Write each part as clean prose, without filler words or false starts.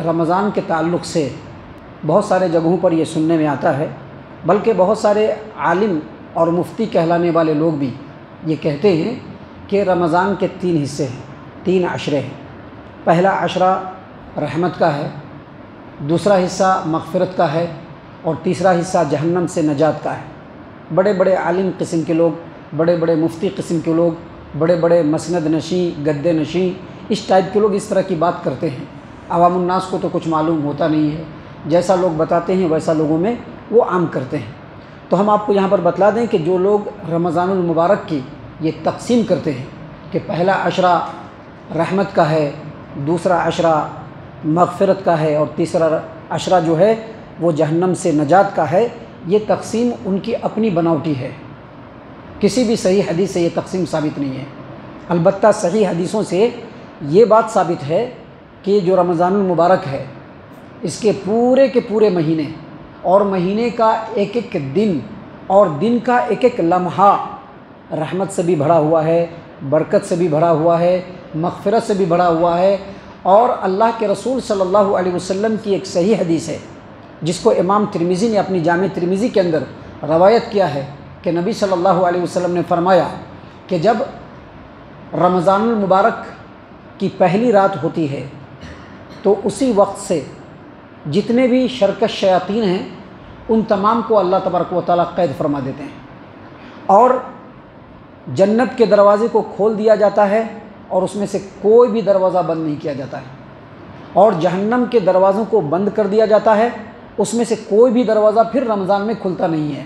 رمضان کے تعلق سے بہت سارے جگہوں پر یہ سننے میں آتا ہے، بلکہ بہت سارے عالم اور مفتی کہلانے والے لوگ بھی یہ کہتے ہیں کہ رمضان کے 3 حصے ہیں، 3 عشرے ہیں۔ پہلا عشرہ رحمت کا ہے، دوسرا حصہ مغفرت کا ہے، اور تیسرا حصہ جہنم سے نجات کا ہے۔ بڑے بڑے عالم قسم کے لوگ، بڑے بڑے مفتی قسم کے لوگ، بڑے بڑے مسند نشین، گدے نشین، اس ٹائپ کے لوگ اس طرح کی بات کرتے ہیں۔ عوام الناس کو تو کچھ معلوم ہوتا نہیں ہے، جیسا لوگ بتاتے ہیں ویسا لوگوں میں وہ عام کرتے ہیں۔ تو ہم آپ کو یہاں پر بتلا دیں کہ جو لوگ رمضان المبارک کی یہ تقسیم کرتے ہیں کہ پہلا عشرہ رحمت کا ہے، دوسرا عشرہ مغفرت کا ہے، اور تیسرا عشرہ جو ہے وہ جہنم سے نجات کا ہے، یہ تقسیم ان کی اپنی بناوٹی ہے۔ کسی بھی صحیح حدیث سے یہ تقسیم ثابت نہیں ہے۔ البتہ صحیح حدیثوں سے یہ بات ثابت ہے کہ جو رمضان المبارک ہے اس کے پورے مہینے اور مہینے کا ایک ایک دن اور دن کا ایک ایک لمحہ رحمت سے بھی بھرا ہوا ہے، برکت سے بھی بھرا ہوا ہے، مغفرت سے بھی بھرا ہوا ہے۔ اور اللہ کے رسول صلی اللہ علیہ وسلم کی ایک صحیح حدیث ہے جس کو امام ترمذی نے اپنی جامع ترمذی کے اندر روایت کیا ہے کہ نبی صلی اللہ علیہ وسلم نے فرمایا کہ جب رمضان المبارک کی پہلی رات ہوتی ہے تو اسی وقت سے جتنے بھی شرکش شیاطین ہیں ان تمام کو اللہ تبارک و تعالیٰ قید فرما دیتے ہیں، اور جنت کے دروازے کو کھول دیا جاتا ہے اور اس میں سے کوئی بھی دروازہ بند نہیں کیا جاتا ہے، اور جہنم کے دروازوں کو بند کر دیا جاتا ہے، اس میں سے کوئی بھی دروازہ پھر رمضان میں کھلتا نہیں ہے۔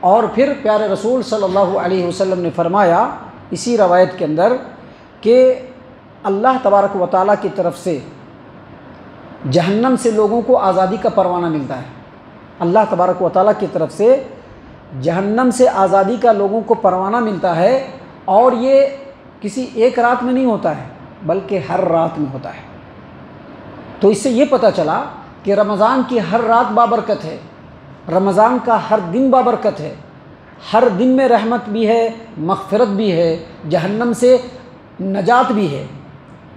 اور پھر پیارے رسول صلی اللہ علیہ وسلم نے فرمایا اسی روایت کے اندر کہ اللہ تبارک و تعالیٰ کی طرف سے جہنم سے لوگوں کو آزادی کا پروانہ ملتا ہے۔ اللہ تبارک و تعالیٰ کی طرف سے جہنم سے آزادی کا لوگوں کو پروانہ ملتا ہے، اور یہ کسی ایک رات میں نہیں ہوتا ہے بلکہ ہر رات میں ہوتا ہے۔ تو اس سے یہ پتہ چلا کہ رمضان کی ہر رات بابرکت ہے، رمضان کا ہر دن بابرکت ہے، ہر دن میں رحمت بھی ہے، مغفرت بھی ہے، جہنم سے نجات بھی ہے۔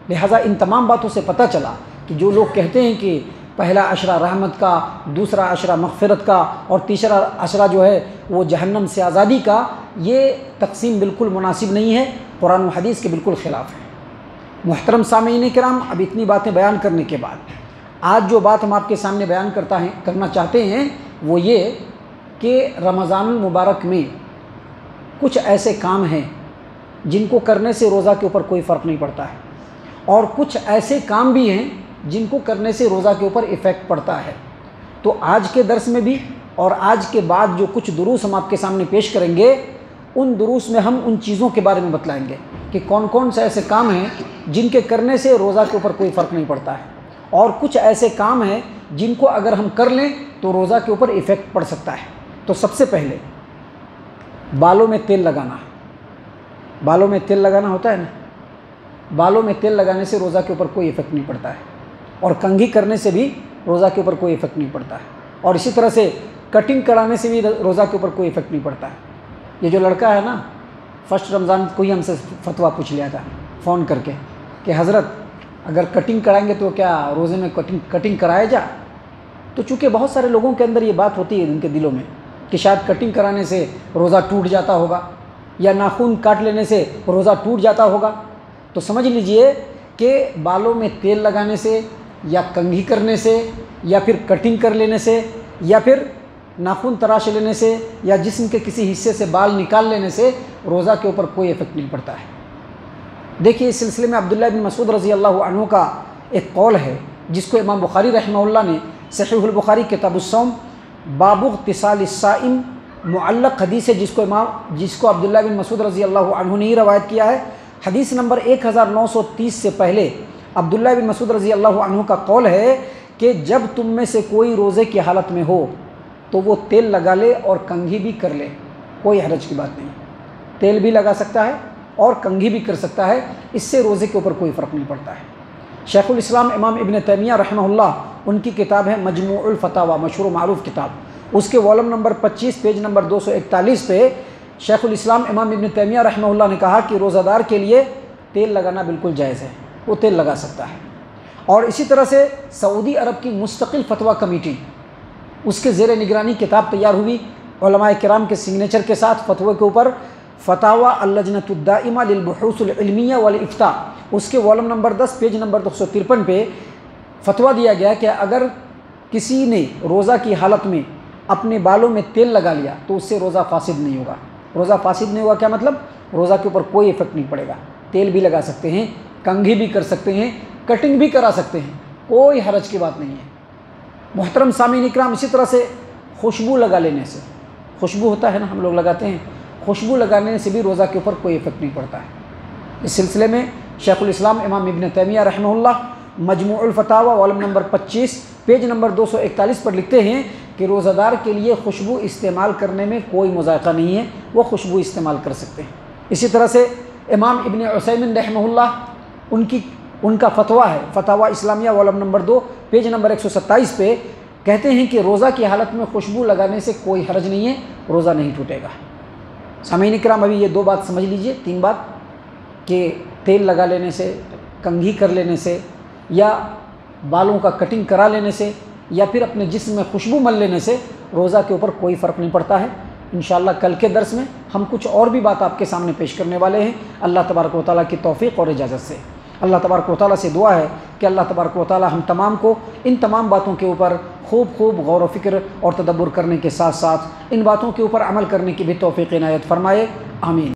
لہٰذا ان تمام باتوں سے پتہ چلا کہ جو لوگ کہتے ہیں کہ پہلا عشرہ رحمت کا، دوسرا عشرہ مغفرت کا، اور تیسرا عشرہ جو ہے وہ جہنم سے آزادی کا، یہ تقسیم بالکل مناسب نہیں ہے، قرآن و حدیث کے بالکل خلاف ہے۔ محترم سامعین کرام، اب اتنی باتیں بیان کرنے کے بعد آج جو بات ہم آپ کے سامنے بیان کرنا چاہتے ہیں وہ یہ کہ رمضان المبارک میں کچھ ایسے کام ہیں جن کو کرنے سے روزہ کے اوپر کوئی فرق نہیں پڑتا ہے، اور کچھ ایسے کام بھی ہیں جن کو کرنے سے روزہ کے اوپر ایفیکٹ پڑتا ہے۔ تو آج کے درس میں بھی اور آج کے بعد جو کچھ دروس ہم آپ کے سامنے پیش کریں گے ان دروس میں ہم ان چیزوں کے بارے میں بتلائیں گے کہ کون کون سے ایسے کام ہیں جن کے کرنے سے روزہ کے اوپر کوئی فرق نہیں پڑتا ہے، اور کچھ ایسے کام ہیں جن کو اگر ہم کر لیں تو روزہ کے اوپر ایفیکٹ پڑ سکتا ہے۔ تو سب سے پہلے بالوں میں تیل لگانا ہے۔ بالوں میں تیل لگانا ہوتا ہے نا، بالوں میں تیل لگانے سے روزہ کے اوپر کوئی ایفیکٹ نہیں پڑتا ہے، اور کنگھی کرنے سے بھی روزہ کے اوپر کوئی ایفیکٹ نہیں پڑتا ہے، اور اسی طرح سے کٹنگ کرانے سے بھی روزہ کے اوپر کوئی ایفیکٹ نہیں پڑتا ہے۔ یہ جو لڑکا ہے نا، فرسٹ رمضان کو ہی ہم سے فتویٰ پوچھ لیا تھا فون کر کے کہ حضرت اگر کٹنگ کرائیں گے تو کیا روزے میں کٹنگ کرایا جا؟ تو چونکہ بہت سارے لوگوں کے اندر یہ بات ہوتی ہے ان کے دلوں میں کہ شاید کٹنگ کرانے سے روزہ ٹوٹ جاتا ہوگا، یا ناخن کاٹ لینے سے روزہ ٹوٹ جاتا ہوگا۔ تو سمجھ لیجئے کہ بالوں میں تیل لگانے سے، یا کنگھی کرنے سے، یا پھر کٹنگ کر لینے سے، یا پھر ناخن تراش لینے سے، یا جسم کے کسی حصے سے بال نکال لینے سے روزہ کے اوپر کوئی ایفیکٹ نہیں پڑتا ہے۔ دیکھیے اس سلسلے میں عبداللہ بن مسعود رضی اللہ عنہ کا ایک قول ہے جس کو امام بخاری رحمہ اللہ نے صحیح البخاری کتاب الصوم باب اغتسال الصائم معلق حدیث ہے جس کو عبداللہ بن مسعود رضی اللہ عنہ نے ہی روایت کیا ہے۔ حدیث نمبر 1930 سے پہلے عبداللہ بن مسعود رضی اللہ عنہ کا قول ہے کہ جب تم میں سے کوئی روزے کی حالت میں ہو تو وہ تیل لگا لے اور کنگھی بھی کر لے، کوئی حرج کی بات نہیں، تیل بھی لگا سکتا ہے اور کنگھی بھی کر سکتا ہے، اس سے روزے کے اوپر کوئی فرق نہیں پڑتا ہے۔ شیخ الاسلام امام ابن تیمیہ رحمہ اللہ، ان کی کتاب ہے مجموع الفتاوی، مشہور و معروف کتاب، اس کے والم نمبر 25 پیج نمبر 241 پہ شیخ الاسلام امام ابن تیمیہ رحمہ اللہ نے کہا کہ روزہ دار کے لیے تیل لگانا بالکل جائز ہے، وہ تیل لگا سکتا ہے۔ اور اسی طرح سے سعودی عرب کی مستقل فتویٰ کمیٹی، اس کے زیر نگرانی کتاب تیار ہوئی علماء کرام کے سگنیچر کے ساتھ فتوے کے اوپر، فتاوی اللجنۃ الدائمہ للبحوث العلمیہ والافتاء، اس کے والم نمبر 10 پیج نمبر 253 پہ فتویٰ دیا گیا کہ اگر کسی نے روزہ کی حالت میں اپنے بالوں میں تیل لگا لیا تو اس سے روزہ فاسد نہیں ہوگا۔ روزہ فاسد نہیں ہوگا کیا مطلب؟ روزہ کے اوپر کوئی ایفیکٹ نہیں پڑے گا، تیل بھی لگا سکتے ہیں، کنگھی بھی کر سکتے ہیں، کٹنگ بھی کرا سکتے ہیں، کوئی حرج کی بات نہیں ہے۔ محترم سامعین اکرام، اسی طرح سے خوشبو لگا لینے سے، خوشبو ہوتا ہے نا ہم لوگ لگاتے ہیں، خوشبو لگانے سے بھی روزہ کے اوپر کوئی ایفیکٹ نہیں پڑتا ہے۔ اس سلسلے میں شیخ الاسلام امام ابن تیمیہ رحمہ اللہ مجموع الفتاوی والم نمبر 25 پیج نمبر 241 پر لکھتے ہیں کہ روزہ دار کے لیے خوشبو استعمال کرنے میں کوئی مذائقہ نہیں ہے، وہ خوشبو استعمال کر سکتے ہیں۔ اسی طرح سے امام ابن عثیمین رحمہ اللہ ان کا فتویٰ ہے فتاوی اسلامیہ والم نمبر 2 پیج نمبر 127 پہ کہتے ہیں کہ روزہ کی حالت میں خوشبو لگانے سے کوئی حرج نہیں ہے، روزہ نہیں ٹوٹے گا۔ سامعین اکرام، ابھی یہ 2 بات سمجھ لیجئے، 3 بات، کہ تیل لگا لینے سے، کنگھی کر لینے سے، یا بالوں کا کٹنگ کرا لینے سے، یا پھر اپنے جسم میں خوشبو مل لینے سے روزہ کے اوپر کوئی فرق نہیں پڑتا ہے۔ انشاءاللہ کل کے درس میں ہم کچھ اور بھی بات آپ کے سامنے پیش کرنے والے ہیں، اللہ تبارک و تعالیٰ کی توفیق اور اجازت سے۔ اللہ تبارک و تعالیٰ سے دعا ہے کہ اللہ تبارک و تعالیٰ ہم تمام کو ان تمام باتوں کے اوپر خوب غور و فکر اور تدبر کرنے کے ساتھ ساتھ ان باتوں کے اوپر عمل کرنے کی بھی توفیق عنایت فرمائے، آمین۔